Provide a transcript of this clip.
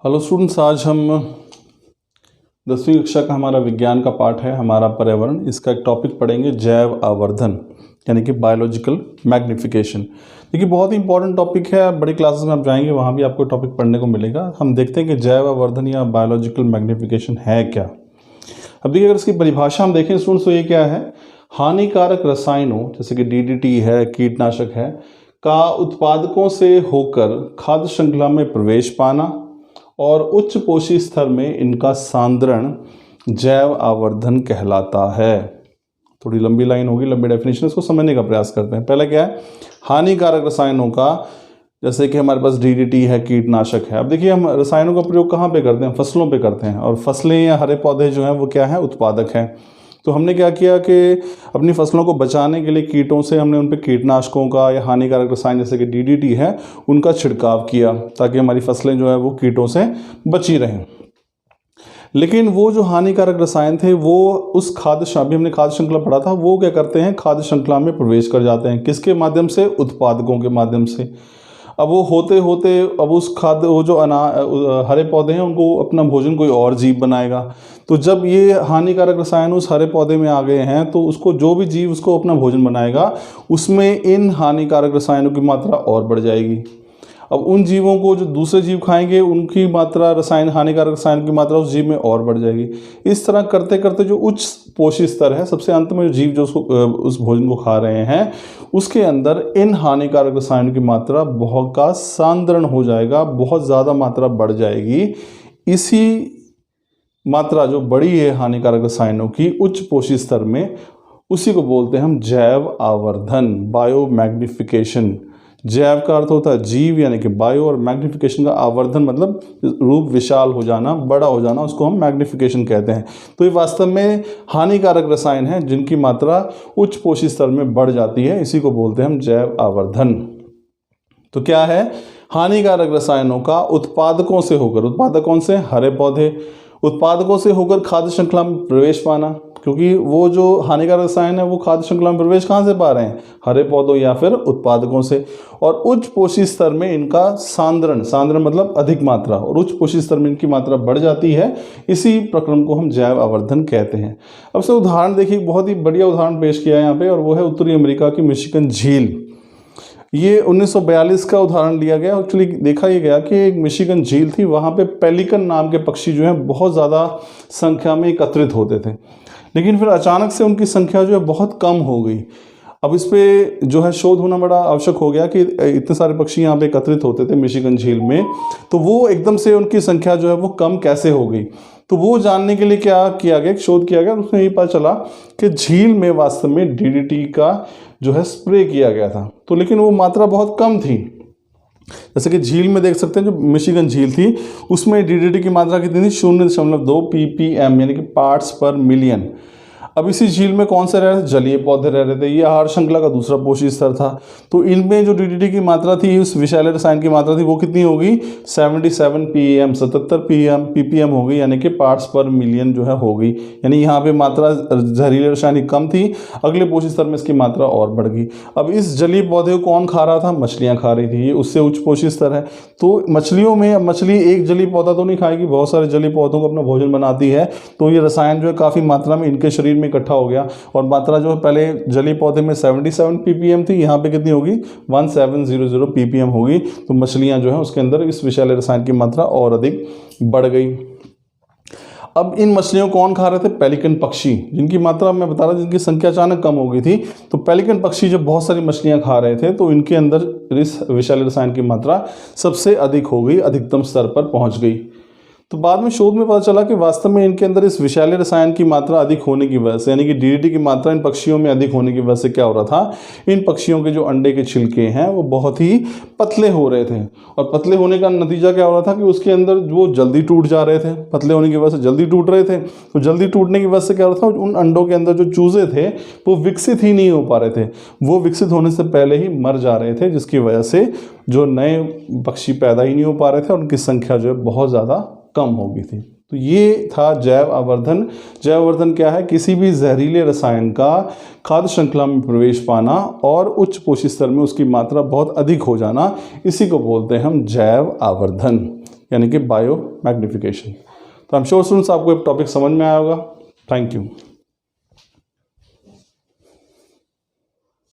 Hello students, आज हम 10वीं कक्षा का हमारा विज्ञान का पाठ है हमारा पर्यावरण। इसका एक टॉपिक पढ़ेंगे जैव आवर्धन यानी कि बायोलॉजिकल मैग्निफिकेशन। देखिए बहुत ही इंपॉर्टेंट टॉपिक है। बड़ी क्लासेस में आप जाएंगे वहाँ भी आपको टॉपिक पढ़ने को मिलेगा। हम देखते हैं कि जैव आवर्धन या बायोलॉजिकल मैग्निफिकेशन है क्या। अब देखिए अगर इसकी परिभाषा हम देखें स्टूडेंट्स तो ये क्या है, हानिकारक रसायनों जैसे कि डीडीटी है, कीटनाशक है, का उत्पादकों से होकर खाद्य श्रृंखला में प्रवेश पाना और उच्च पोषी स्तर में इनका सांद्रण जैव आवर्धन कहलाता है। थोड़ी लंबी लाइन होगी, लंबी डेफिनेशन, इसको समझने का प्रयास करते हैं। पहला क्या है, हानिकारक रसायनों का, जैसे कि हमारे पास डीडीटी है, कीटनाशक है। अब देखिए हम रसायनों का प्रयोग कहाँ पे करते हैं, फसलों पे करते हैं, और फसलें या हरे पौधे जो हैं वो क्या है, उत्पादक हैं। तो हमने क्या किया कि अपनी फसलों को बचाने के लिए कीटों से हमने उन पर कीटनाशकों का या हानिकारक रसायन जैसे कि डीडीटी है उनका छिड़काव किया ताकि हमारी फसलें जो है वो कीटों से बची रहें। लेकिन वो जो हानिकारक रसायन थे वो उस अभी हमने खाद्य श्रृंखला पढ़ा था, वो क्या करते हैं, खाद्य श्रृंखला में प्रवेश कर जाते हैं। किसके माध्यम से, उत्पादकों के माध्यम से। अब वो होते होते अब उस खाद्य वो जो हरे पौधे हैं उनको अपना भोजन कोई और जीव बनाएगा। तो जब ये हानिकारक रसायन उस हरे पौधे में आ गए हैं तो उसको जो भी जीव उसको अपना भोजन बनाएगा उसमें इन हानिकारक रसायनों की मात्रा और बढ़ जाएगी। अब उन जीवों को जो दूसरे जीव खाएंगे उनकी मात्रा हानिकारक रसायन की मात्रा उस जीव में और बढ़ जाएगी। इस तरह करते करते जो उच्च पोषी स्तर है, सबसे अंत में जो जीव जो उस भोजन को खा रहे हैं उसके अंदर इन हानिकारक रसायनों की मात्रा बहुत का सांद्रण हो जाएगा, बहुत ज़्यादा मात्रा बढ़ जाएगी। इसी मात्रा जो बड़ी है हानिकारक रसायनों की उच्च पोषी स्तर में, उसी को बोलते हैं हम जैव आवर्धन, बायो मैग्निफिकेशन। जैव का अर्थ होता है जीव यानी कि बायो, और मैग्निफिकेशन का आवर्धन मतलब रूप विशाल हो जाना, बड़ा हो जाना, उसको हम मैग्निफिकेशन कहते हैं। तो ये वास्तव में हानिकारक रसायन हैं जिनकी मात्रा उच्च पोषी स्तर में बढ़ जाती है, इसी को बोलते हैं हम जैव आवर्धन। तो क्या है, हानिकारक रसायनों का उत्पादकों से होकर, उत्पादक कौन से, हरे पौधे, उत्पादकों से होकर खाद्य श्रृंखला में प्रवेश पाना। क्योंकि वो जो हानिकारक रसायन है वो खाद्य श्रृंखला में प्रवेश कहाँ से पा रहे हैं, हरे पौधों या फिर उत्पादकों से। और उच्च पोषी स्तर में इनका सांद्रण मतलब अधिक मात्रा, और उच्च पोषी स्तर में इनकी मात्रा बढ़ जाती है। इसी प्रक्रम को हम जैव आवर्धन कहते हैं। अब से उदाहरण देखिए, बहुत ही बढ़िया उदाहरण पेश किया है यहाँ पे, और वो है उत्तरी अमेरिका की मिशिगन झील। ये 1942 का उदाहरण लिया गया। एक्चुअली देखा ये गया कि एक मिशिगन झील थी, वहाँ पे पेलिकन नाम के पक्षी जो हैं बहुत ज़्यादा संख्या में एकत्रित होते थे, लेकिन फिर अचानक से उनकी संख्या जो है बहुत कम हो गई। अब इस पे जो है शोध होना बड़ा आवश्यक हो गया कि इतने सारे पक्षी यहाँ पे एकत्रित होते थे मिशिगन झील में, तो वो एकदम से उनकी संख्या जो है वो कम कैसे हो गई। तो वो जानने के लिए क्या किया गया, शोध किया गया, उसमें ये पता चला कि झील में वास्तव में डीडीटी का जो है स्प्रे किया गया था। तो लेकिन वो मात्रा बहुत कम थी। जैसे कि झील में देख सकते हैं, जो मिशिगन झील थी उसमें डीडीटी की मात्रा कितनी थी, 0.2 ppm यानी कि पार्ट्स पर मिलियन। अब इसी झील में कौन से रह रहे थे, जलीय पौधे रह रहे थे। ये आहार श्रृंखला का दूसरा पोषी स्तर था। तो इनमें जो डीडीटी की मात्रा थी, उस विषैले रसायन की मात्रा थी, वो कितनी होगी, 77 ppm, 77 ppm हो गई, यानी कि पार्ट्स पर मिलियन जो है हो गई। यानी यहाँ पे मात्रा जहरीले रसायन कम थी, अगले पोषी स्तर में इसकी मात्रा और बढ़ गई। अब इस जलीय पौधे को कौन खा रहा था, मछलियाँ खा रही थी। ये उससे उच्च पोषी स्तर है। तो मछलियों में, अब मछली एक जलीय पौधा तो नहीं खाएगी, बहुत सारे जलीय पौधों को अपना भोजन बनाती है। तो ये रसायन जो है काफ़ी मात्रा में इनके शरीर में इकट्ठा हो गया, और मात्रा जो है पहले जलीय पौधे में 77 ppm थी, यहाँ पे कितनी होगी, 1700 ppm होगी। तो मछलियाँ जो है उसके अंदर इस विषैले रसायन की मात्रा और अधिक बढ़ गई। अब इन मछलियों को कौन खा रहे थे, पेलिकन पक्षी, जिनकी मात्रा मैं बता रहा था, जिनकी संख्या अचानक कम हो गई थी। तो पेलिकन पक्षी जब बहुत सारी मछलियां खा रहे थे तो इनके अंदर इस विषैले रसायन की मात्रा सबसे अधिक हो गई, अधिकतम स्तर पर पहुंच गई। तो बाद में शोध में पता चला कि वास्तव में इनके अंदर इस विषैले रसायन की मात्रा अधिक होने की वजह से, यानी कि डीडीटी की मात्रा इन पक्षियों में अधिक होने की वजह से क्या हो रहा था, इन पक्षियों के जो अंडे के छिलके हैं वो बहुत ही पतले हो रहे थे। और पतले होने का नतीजा क्या हो रहा था कि उसके अंदर वो जल्दी टूट जा रहे थे, पतले होने की वजह से जल्दी टूट रहे थे। तो जल्दी टूटने की वजह से क्या हो रहा था, उन अंडों के अंदर जो चूजे थे वो विकसित ही नहीं हो पा रहे थे, वो विकसित होने से पहले ही मर जा रहे थे, जिसकी वजह से जो नए पक्षी पैदा ही नहीं हो पा रहे थे और उनकी संख्या जो है बहुत ज़्यादा कम हो गई थी। तो ये था जैव आवर्धन। जैव आवर्धन क्या है, किसी भी जहरीले रसायन का खाद्य श्रृंखला में प्रवेश पाना और उच्च पोषी स्तर में उसकी मात्रा बहुत अधिक हो जाना, इसी को बोलते हैं हम जैव आवर्धन। यानी कि बायो मैग्निफिकेशन। तो आई एम श्योर स्टूडेंट्स आपको एक टॉपिक समझ में आया होगा। Thank you.